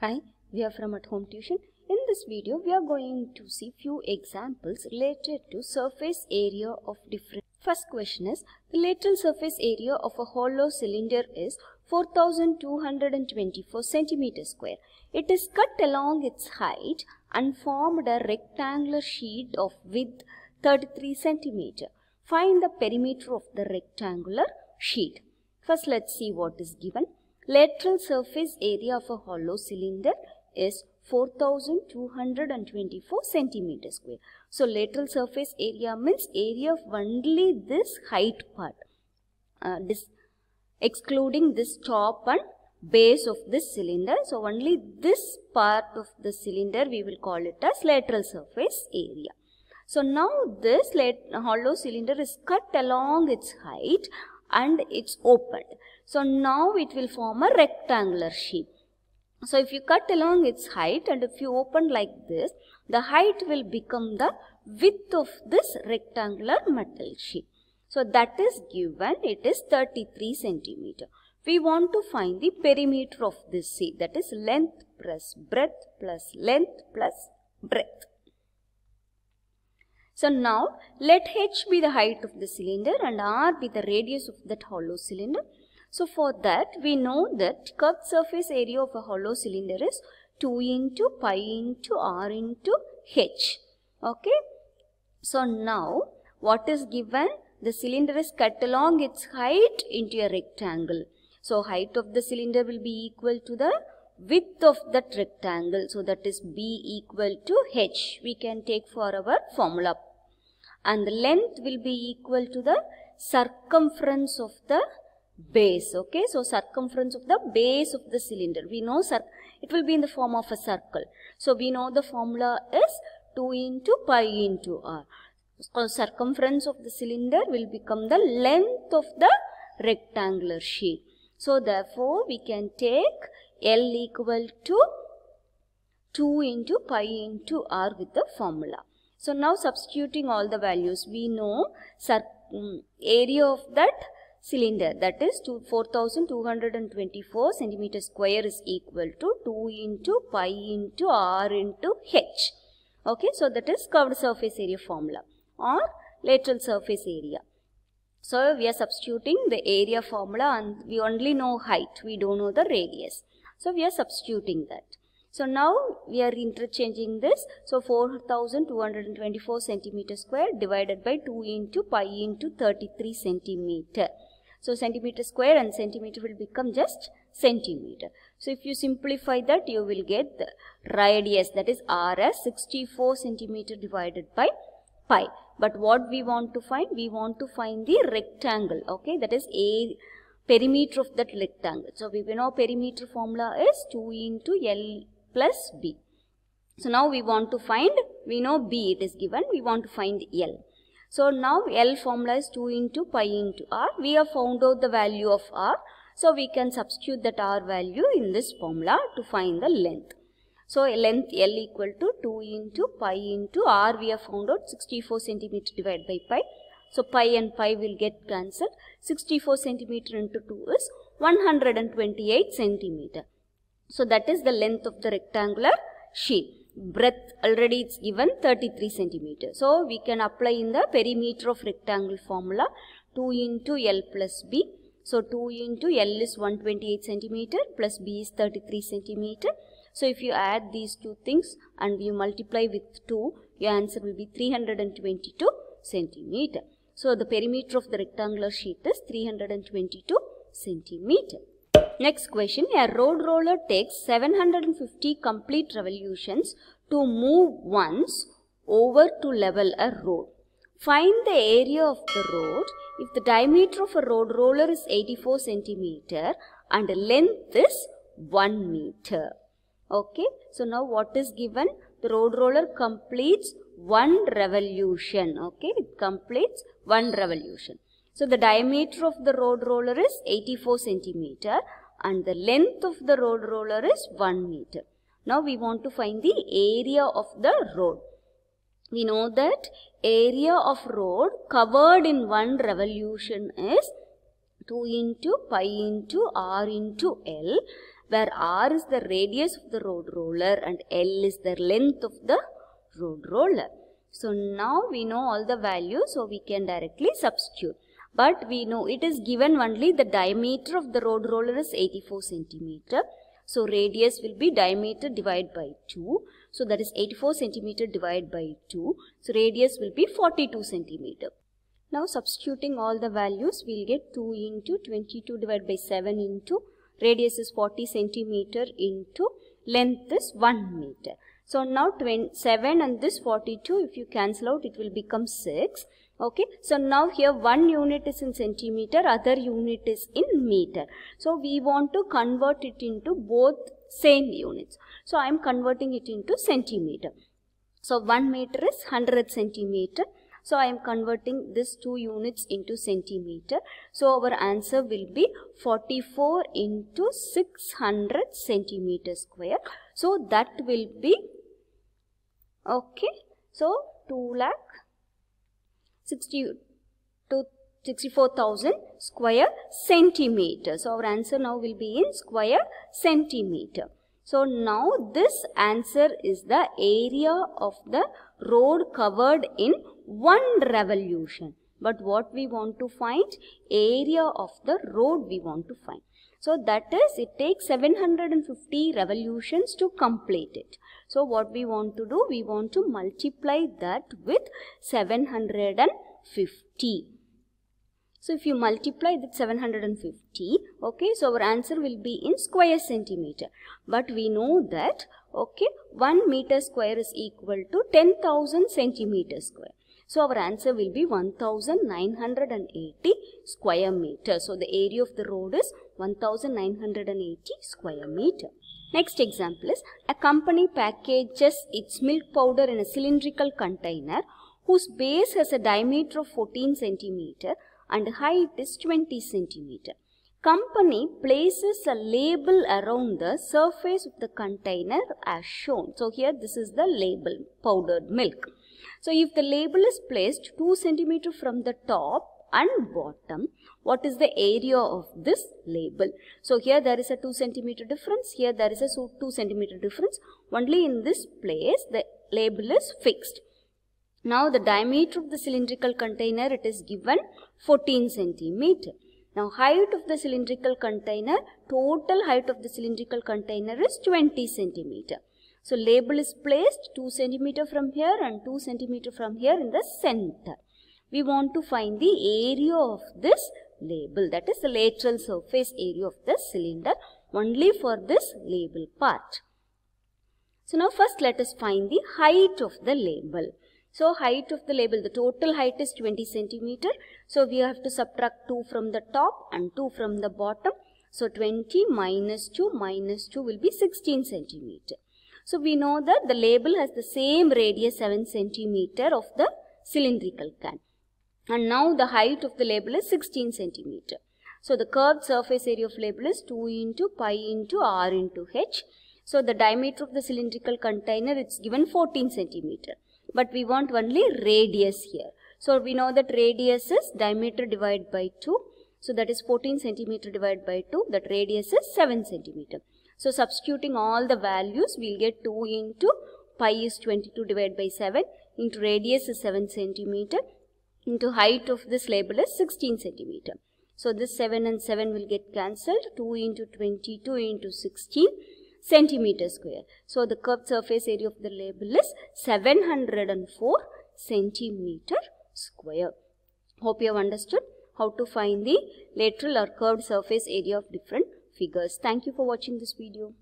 Hi, we are from At Home Tuition. In this video, we are going to see few examples related to surface area of different. First question is, the lateral surface area of a hollow cylinder is 4224 centimeter square. It is cut along its height and formed a rectangular sheet of width 33 centimeter. Find the perimeter of the rectangular sheet. First, let's see what is given. Lateral surface area of a hollow cylinder is 4224 centimeter square. So, lateral surface area means area of only this height part, excluding this top and base of this cylinder. So, only this part of the cylinder we will call it as lateral surface area. So, now this hollow cylinder is cut along its height and it's opened. So, now it will form a rectangular sheet. So, if you cut along its height and if you open like this, the height will become the width of this rectangular metal sheet. So, that is given, it is 33 centimeter. We want to find the perimeter of this sheet, that is length plus breadth plus length plus breadth. So, now let h be the height of the cylinder and r be the radius of that hollow cylinder. So, for that we know that curved surface area of a hollow cylinder is 2 into pi into r into h. Okay. So, now what is given? The cylinder is cut along its height into a rectangle. So, height of the cylinder will be equal to the width of that rectangle. So, that is b equal to h. We can take for our formula. And the length will be equal to the circumference of the base. Okay, so circumference of the base of the cylinder. We know it will be in the form of a circle. So, we know the formula is 2 into pi into r. So, circumference of the cylinder will become the length of the rectangular sheet. So, therefore, we can take L equal to 2 into pi into r with the formula. So, now substituting all the values, we know area of that cylinder, that is 4224 centimeter square is equal to 2 into pi into r into h. Okay, so that is curved surface area formula or lateral surface area. So, we are substituting the area formula and we only know height, we don't know the radius. So, we are substituting that. So, now we are interchanging this. So, 4224 centimeter square divided by 2 into pi into 33 centimeter. So, centimeter square and centimeter will become just centimeter. So, if you simplify that, you will get the radius, that is r as 64 centimeter divided by pi. But what we want to find? We want to find the rectangle, okay, that is a perimeter of that rectangle. So, we know perimeter formula is 2 into L plus B. So, now we want to find, we know B it is given, we want to find L. So, now L formula is 2 into pi into r. We have found out the value of r. So, we can substitute that r value in this formula to find the length. So, length L equal to 2 into pi into r. We have found out 64 centimeter divided by pi. So, pi and pi will get cancelled. 64 centimeter into 2 is 128 centimeter. So, that is the length of the rectangular sheet. Breadth already it's given 33 centimeter. So, we can apply in the perimeter of rectangle formula 2 into L plus B. So, 2 into L is 128 centimeter plus B is 33 centimeter. So, if you add these two things and you multiply with 2, your answer will be 322 centimeter. So, the perimeter of the rectangular sheet is 322 centimeter. Next question, a road roller takes 750 complete revolutions to move once over to level a road. Find the area of the road if the diameter of a road roller is 84 centimeter and length is 1 meter. Okay, so now what is given? The road roller completes 1 revolution. Okay, it completes 1 revolution. So, the diameter of the road roller is 84 centimeter and the length of the road roller is 1 meter. Now, we want to find the area of the road. We know that area of road covered in 1 revolution is 2 into pi into r into L where r is the radius of the road roller and L is the length of the road roller. So now we know all the values, so we can directly substitute. But we know it is given only the diameter of the road roller is 84 centimeter. So radius will be diameter divided by 2. So that is 84 centimeter divided by 2. So radius will be 42 centimeter. Now substituting all the values, we will get 2 into 22 divided by 7 into radius is 40 centimeter into length is 1 meter. So now 7 and this 42, if you cancel out, it will become 6. Okay, so now here one unit is in centimeter, other unit is in meter. So we want to convert it into both same units. So I am converting it into centimeter. So 1 meter is 100 centimeter. So I am converting this 2 units into centimeter. So our answer will be 44 into 600 centimeter square. So that will be, okay, so 2,64,000 square centimeter. So our answer now will be in square centimeter. So now this answer is the area of the road covered in 1 revolution. But what we want to find? Area of the road we want to find. So that is, it takes 750 revolutions to complete it. So what we want to do? We want to multiply that with 750. So if you multiply with 750, okay, so our answer will be in square centimeter. But we know that, okay, 1 meter square is equal to 10,000 centimeter square. So our answer will be 1980 square meter. So the area of the road is 1980 square meter. Next example is, a company packages its milk powder in a cylindrical container whose base has a diameter of 14 centimeter and height is 20 centimeter. Company places a label around the surface of the container as shown. So here this is the label, powdered milk. So if the label is placed 2 centimeter from the top and bottom, what is the area of this label? So here there is a 2 centimeter difference, here there is a 2 centimeter difference. Only in this place the label is fixed. Now the diameter of the cylindrical container, it is given 14 centimeter. Now height of the cylindrical container, total height of the cylindrical container is 20 centimeter. So label is placed 2 centimeter from here and 2 centimeter from here in the center. We want to find the area of this label, that is the lateral surface area of the cylinder, only for this label part. So now first let us find the height of the label. So height of the label, the total height is 20 centimeter. So we have to subtract 2 from the top and 2 from the bottom. So 20 minus 2 will be 16 centimeter. So we know that the label has the same radius 7 centimeter of the cylindrical can. And now the height of the label is 16 centimeter. So the curved surface area of label is 2 into pi into r into h. So the diameter of the cylindrical container, it's given 14 centimeter. But we want only radius here. So we know that radius is diameter divided by 2. So that is 14 centimeter divided by 2. That radius is 7 centimeter. So substituting all the values, we'll get 2 into pi is 22 divided by 7 into radius is 7 centimeter into height of this label is 16 centimeter. So this 7 and 7 will get cancelled. 2 into 22 into 16 centimeter square. So the curved surface area of the label is 704 centimeter square. Hope you have understood how to find the lateral or curved surface area of different figures. Thank you for watching this video.